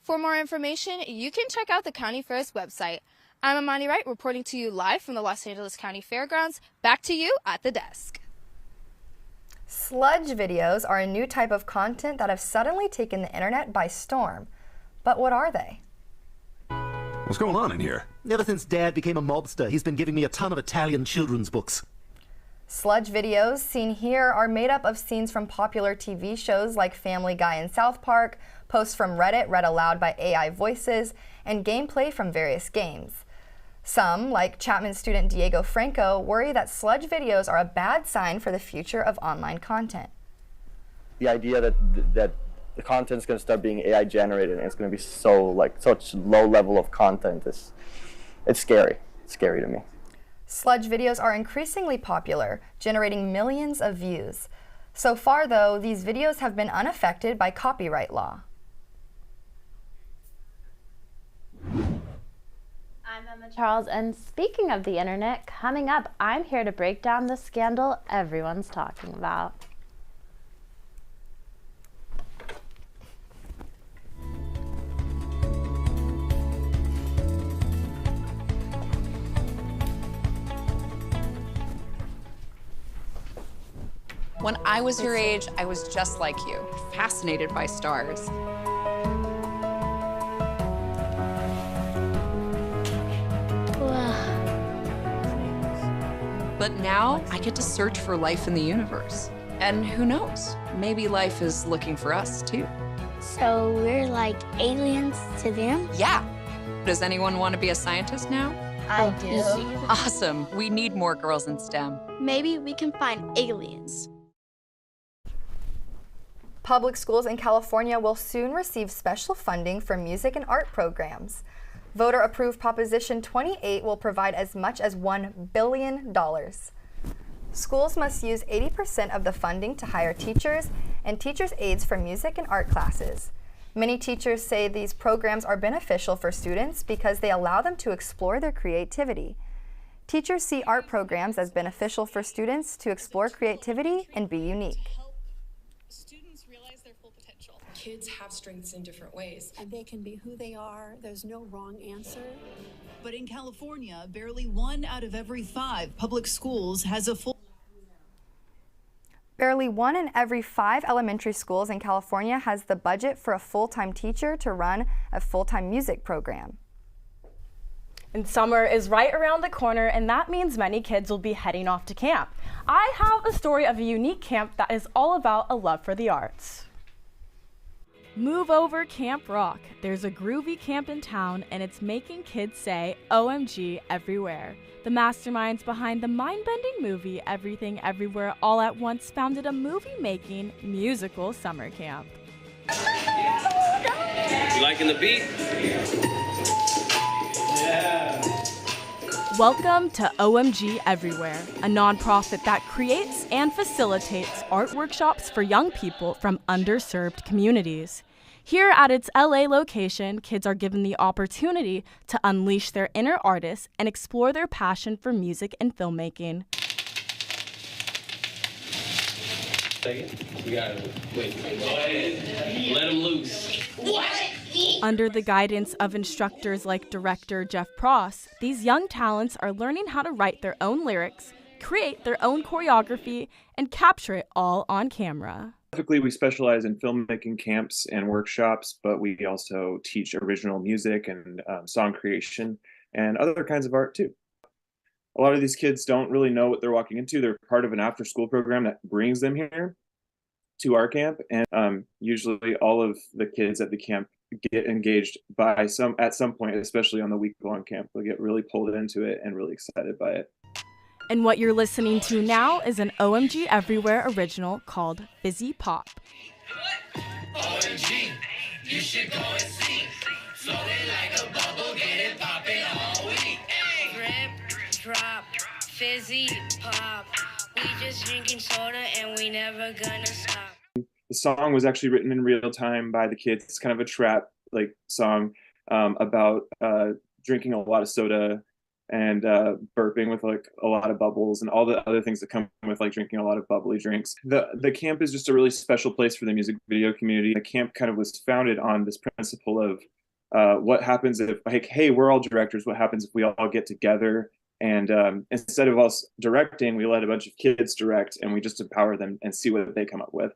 For more information, you can check out the County Fair's website. I'm Amani Wright reporting to you live from the Los Angeles County Fairgrounds. Back to you at the desk. Sludge videos are a new type of content that have suddenly taken the internet by storm. But what are they? What's going on in here? Ever since Dad became a mobster, he's been giving me a ton of Italian children's books. Sludge videos seen here are made up of scenes from popular TV shows like Family Guy and South Park, posts from Reddit read aloud by AI voices, and gameplay from various games. Some, like Chapman student Diego Franco, worry that sludge videos are a bad sign for the future of online content. The idea that the content is going to start being AI generated and it's going to be such low level of content it's scary. It's scary to me. Sludge videos are increasingly popular, generating millions of views. So far, though, these videos have been unaffected by copyright law. I'm Emma Charles, and speaking of the internet, coming up, I'm here to break down the scandal everyone's talking about. When I was your age, I was just like you, fascinated by stars. But now I get to search for life in the universe. And who knows? Maybe life is looking for us too. So we're like aliens to them? Yeah. Does anyone want to be a scientist now? I do. Awesome. We need more girls in STEM. Maybe we can find aliens. Public schools in California will soon receive special funding for music and art programs. Voter-approved Proposition 28 will provide as much as $1 billion. Schools must use 80% of the funding to hire teachers and teachers' aides for music and art classes. Many teachers say these programs are beneficial for students because they allow them to explore their creativity. Teachers see art programs as beneficial for students to explore creativity and be unique. Students realize their full potential. Kids have strengths in different ways. And they can be who they are. There's no wrong answer. But in California, barely 1 out of every 5 public schools has a full... Barely 1 in every 5 elementary schools in California has the budget for a full-time teacher to run a full-time music program. And summer is right around the corner, and that means many kids will be heading off to camp. I have a story of a unique camp that is all about a love for the arts. Move over Camp Rock. There's a groovy camp in town, and it's making kids say OMG everywhere. The masterminds behind the mind-bending movie Everything Everywhere All at Once founded a movie-making musical summer camp. You liking the beat? Yeah. Welcome to OMG Everywhere, a nonprofit that creates and facilitates art workshops for young people from underserved communities. Here at its LA location, kids are given the opportunity to unleash their inner artists and explore their passion for music and filmmaking. You gotta wait. Go ahead. Let them loose. What? Under the guidance of instructors like director Jeff Pross, these young talents are learning how to write their own lyrics, create their own choreography, and capture it all on camera. Specifically, we specialize in filmmaking camps and workshops, but we also teach original music and song creation and other kinds of art too. A lot of these kids don't really know what they're walking into. They're part of an after-school program that brings them here to our camp, and usually all of the kids at the camp get engaged at some point, especially on the week-long camp. They'll get really pulled into it and really excited by it. And what you're listening to now is an OMG Everywhere original called Fizzy Pop. OMG, you should go and see. Floating like a bubble, get it popping all week. Drip, drop, fizzy pop. We just drinking soda and we never gonna stop. The song was actually written in real time by the kids. It's kind of a trap song about drinking a lot of soda and burping with a lot of bubbles and all the other things that come with drinking a lot of bubbly drinks. The camp is just a really special place for the music video community. The camp kind of was founded on this principle of what happens if, hey, we're all directors, what happens if we all get together and instead of us directing, we let a bunch of kids direct and we just empower them and see what they come up with.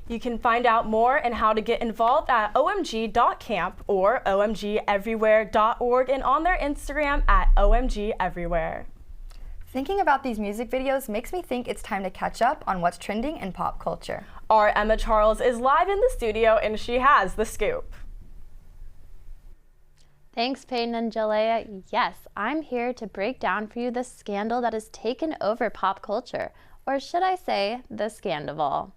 You can find out more and how to get involved at omg.camp or omgeverywhere.org and on their Instagram at omgeverywhere. Thinking about these music videos makes me think it's time to catch up on what's trending in pop culture. Our Emma Charles is live in the studio and she has the scoop. Thanks, Peyton and Jalea. Yes, I'm here to break down for you the scandal that has taken over pop culture, or should I say, the Scandival.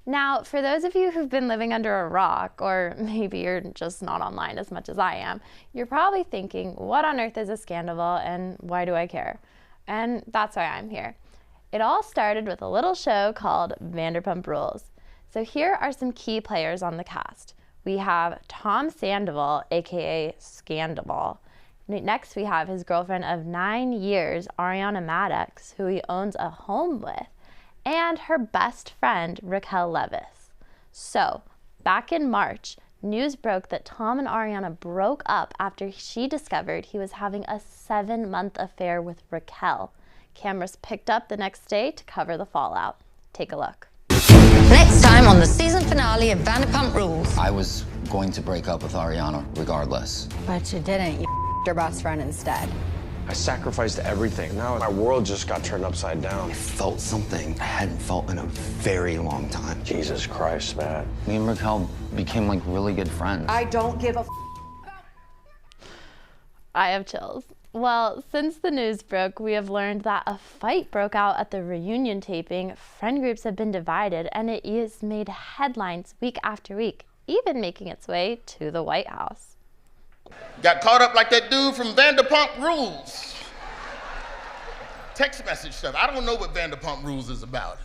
Now, for those of you who've been living under a rock, or maybe you're just not online as much as I am, you're probably thinking, what on earth is a Scandival and why do I care? And that's why I'm here. It all started with a little show called Vanderpump Rules. So here are some key players on the cast. We have Tom Sandoval, aka Scandival. Next we have his girlfriend of 9 years, Ariana Maddox, who he owns a home with, and her best friend, Raquel Leviss. So, back in March, news broke that Tom and Ariana broke up after she discovered he was having a 7-month affair with Raquel. Cameras picked up the next day to cover the fallout. Take a look. Next time on the season finale of Vanderpump Rules. I was going to break up with Ariana regardless. But you didn't. You your best friend instead. I sacrificed everything. Now my world just got turned upside down. I felt something I hadn't felt in a very long time. Jesus Christ, man. Me and Raquel became like really good friends. I don't give a I have chills. Well, since the news broke, we have learned that a fight broke out at the reunion taping. Friend groups have been divided, and it has made headlines week after week, even making its way to the White House. Got caught up like that dude from Vanderpump Rules. Text message stuff. I don't know what Vanderpump Rules is about.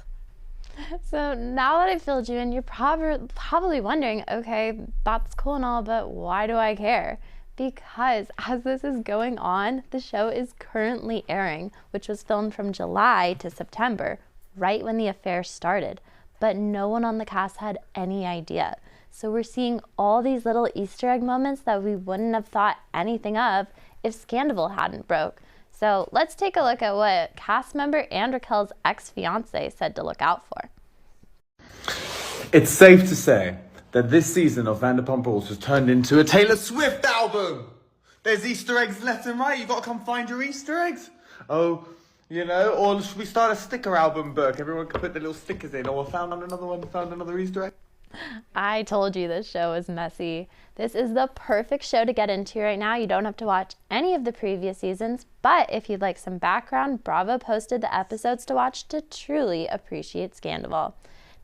So now that I filled you in, you're probably wondering, okay, that's cool and all, but why do I care? Because as this is going on, the show is currently airing, which was filmed from July to September, right when the affair started. But no one on the cast had any idea. So we're seeing all these little Easter egg moments that we wouldn't have thought anything of if Scandal hadn't broke. So let's take a look at what cast member and Raquel's ex-fiance said to look out for. It's safe to say that this season of Vanderpump Rules has turned into a Taylor Swift album. There's Easter eggs left and right. You've got to come find your Easter eggs. Oh, you know, or should we start a sticker album book? Everyone can put their little stickers in. Or found another one, found another Easter egg. I told you this show is messy. This is the perfect show to get into right now. You don't have to watch any of the previous seasons, but if you'd like some background, Bravo posted the episodes to watch to truly appreciate Scandal.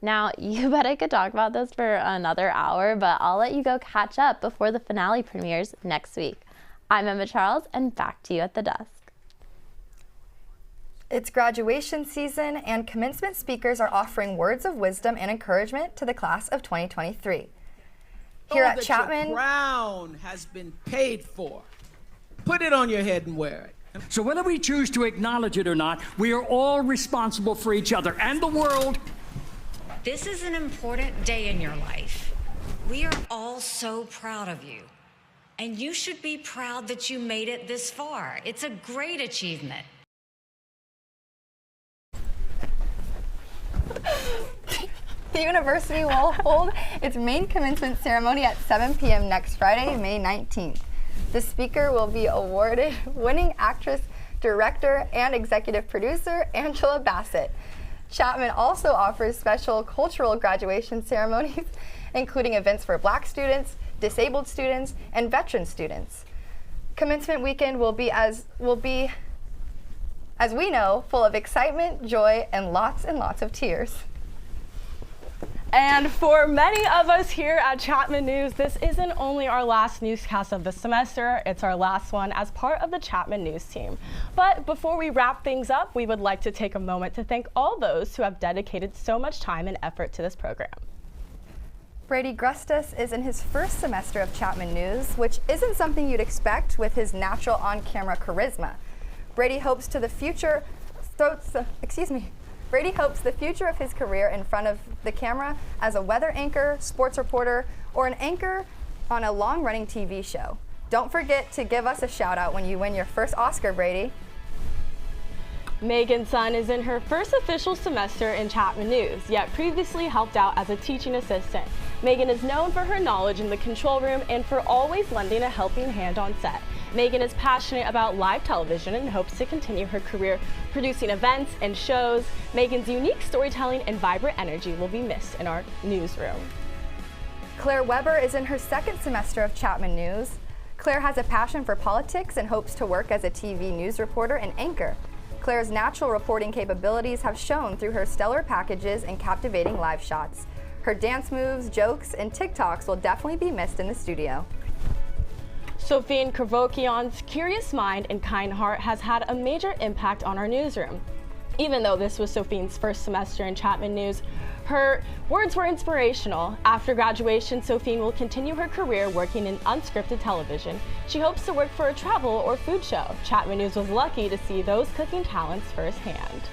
Now, you bet I could talk about this for another hour, but I'll let you go catch up before the finale premieres next week. I'm Emma Charles, and back to you at the desk. It's graduation season, and commencement speakers are offering words of wisdom and encouragement to the class of 2023. Here at Chapman, your crown has been paid for. Put it on your head and wear it. So whether we choose to acknowledge it or not, we are all responsible for each other and the world. This is an important day in your life. We are all so proud of you. And you should be proud that you made it this far. It's a great achievement. the university will hold its main commencement ceremony at 7 p.m. next Friday, May 19th. The speaker will be awarded winning actress, director, and executive producer Angela Bassett. Chapman also offers special cultural graduation ceremonies, including events for Black students, disabled students, and veteran students. Commencement weekend will be, as we know, full of excitement, joy, and lots of tears. And for many of us here at Chapman News, this isn't only our last newscast of the semester, it's our last one as part of the Chapman News team. But before we wrap things up, we would like to take a moment to thank all those who have dedicated so much time and effort to this program. Brady Grustus is in his first semester of Chapman News, which isn't something you'd expect with his natural on-camera charisma. Brady hopes the future of his career in front of the camera as a weather anchor, sports reporter, or an anchor on a long-running TV show. Don't forget to give us a shout out when you win your first Oscar, Brady. Megan Sun is in her first official semester in Chapman News, yet previously helped out as a teaching assistant. Megan is known for her knowledge in the control room and for always lending a helping hand on set. Megan is passionate about live television and hopes to continue her career producing events and shows. Megan's unique storytelling and vibrant energy will be missed in our newsroom. Claire Weber is in her second semester of Chapman News. Claire has a passion for politics and hopes to work as a TV news reporter and anchor. Claire's natural reporting capabilities have shown through her stellar packages and captivating live shots. Her dance moves, jokes, and TikToks will definitely be missed in the studio. Sophine Kravokion's curious mind and kind heart has had a major impact on our newsroom. Even though this was Sophine's first semester in Chapman News, her words were inspirational. After graduation, Sophine will continue her career working in unscripted television. She hopes to work for a travel or food show. Chapman News was lucky to see those cooking talents firsthand.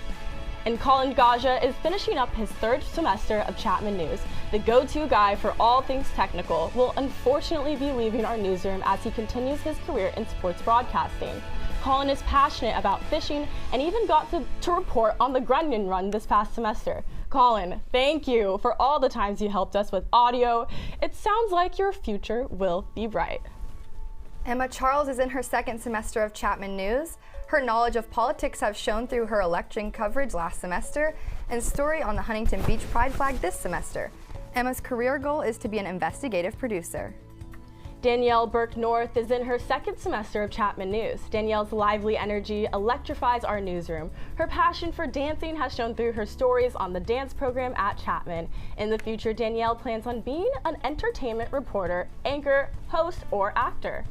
And Colin Gaja is finishing up his third semester of Chapman News. The go-to guy for all things technical will unfortunately be leaving our newsroom as he continues his career in sports broadcasting. Colin is passionate about fishing and even got to report on the Grunion Run this past semester. Colin, thank you for all the times you helped us with audio. It sounds like your future will be bright. Emma Charles is in her second semester of Chapman News. Her knowledge of politics have shown through her election coverage last semester and story on the Huntington Beach Pride flag this semester. Emma's career goal is to be an investigative producer. Danielle Burke-North is in her second semester of Chapman News. Danielle's lively energy electrifies our newsroom. Her passion for dancing has shown through her stories on the dance program at Chapman. In the future, Danielle plans on being an entertainment reporter, anchor, host, or actor.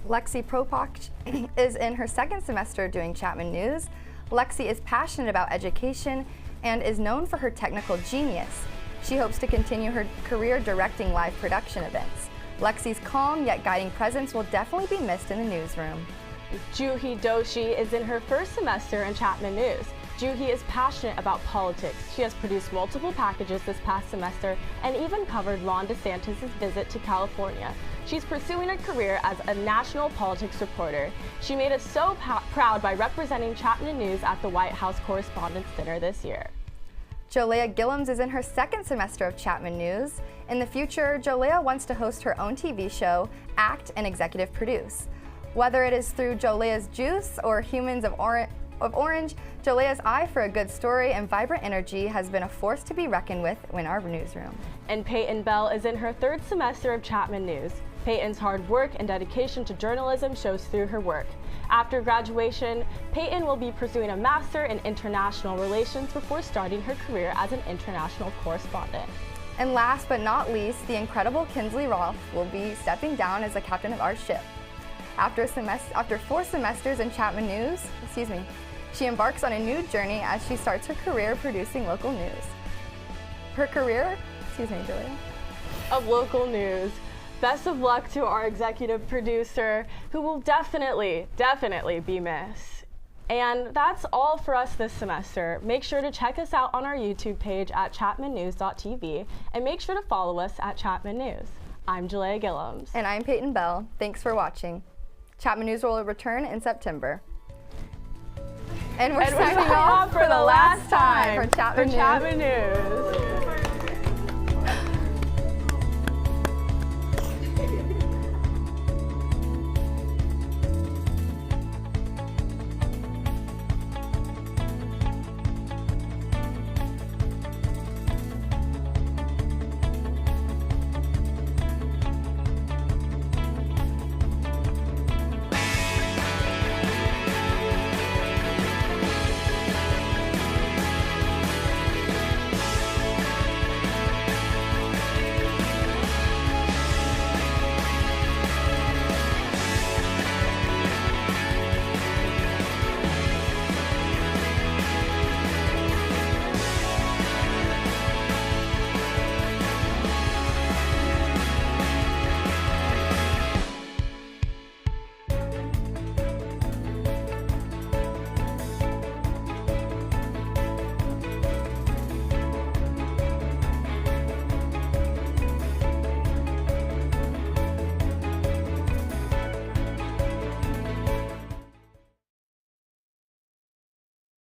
Lexi Propach is in her second semester doing Chapman News. Lexi is passionate about education and is known for her technical genius. She hopes to continue her career directing live production events. Lexi's calm yet guiding presence will definitely be missed in the newsroom. Juhi Doshi is in her first semester in Chapman News. Juhi is passionate about politics. She has produced multiple packages this past semester and even covered Ron DeSantis' visit to California. She's pursuing a career as a national politics reporter. She made us so proud by representing Chapman News at the White House Correspondents' Dinner this year. Jolea Gillums is in her second semester of Chapman News. In the future, Jolea wants to host her own TV show, act, and executive produce. Whether it is through Jolea's Juice or Humans of Orange, Jolea's eye for a good story and vibrant energy has been a force to be reckoned with in our newsroom. And Peyton Bell is in her third semester of Chapman News. Peyton's hard work and dedication to journalism shows through her work. After graduation, Peyton will be pursuing a master in international relations before starting her career as an international correspondent. And last but not least, the incredible Kinsley Roth will be stepping down as the captain of our ship. After 4 semesters in Chapman News, she embarks on a new journey as she starts her career producing local news. Julia? Of local news. Best of luck to our executive producer, who will definitely be missed. And that's all for us this semester. Make sure to check us out on our YouTube page at chapmannews.tv and make sure to follow us at Chapman News. I'm Jalea Gillums. And I'm Peyton Bell. Thanks for watching. Chapman News will return in September. And we're signing off for the last time for Chapman News.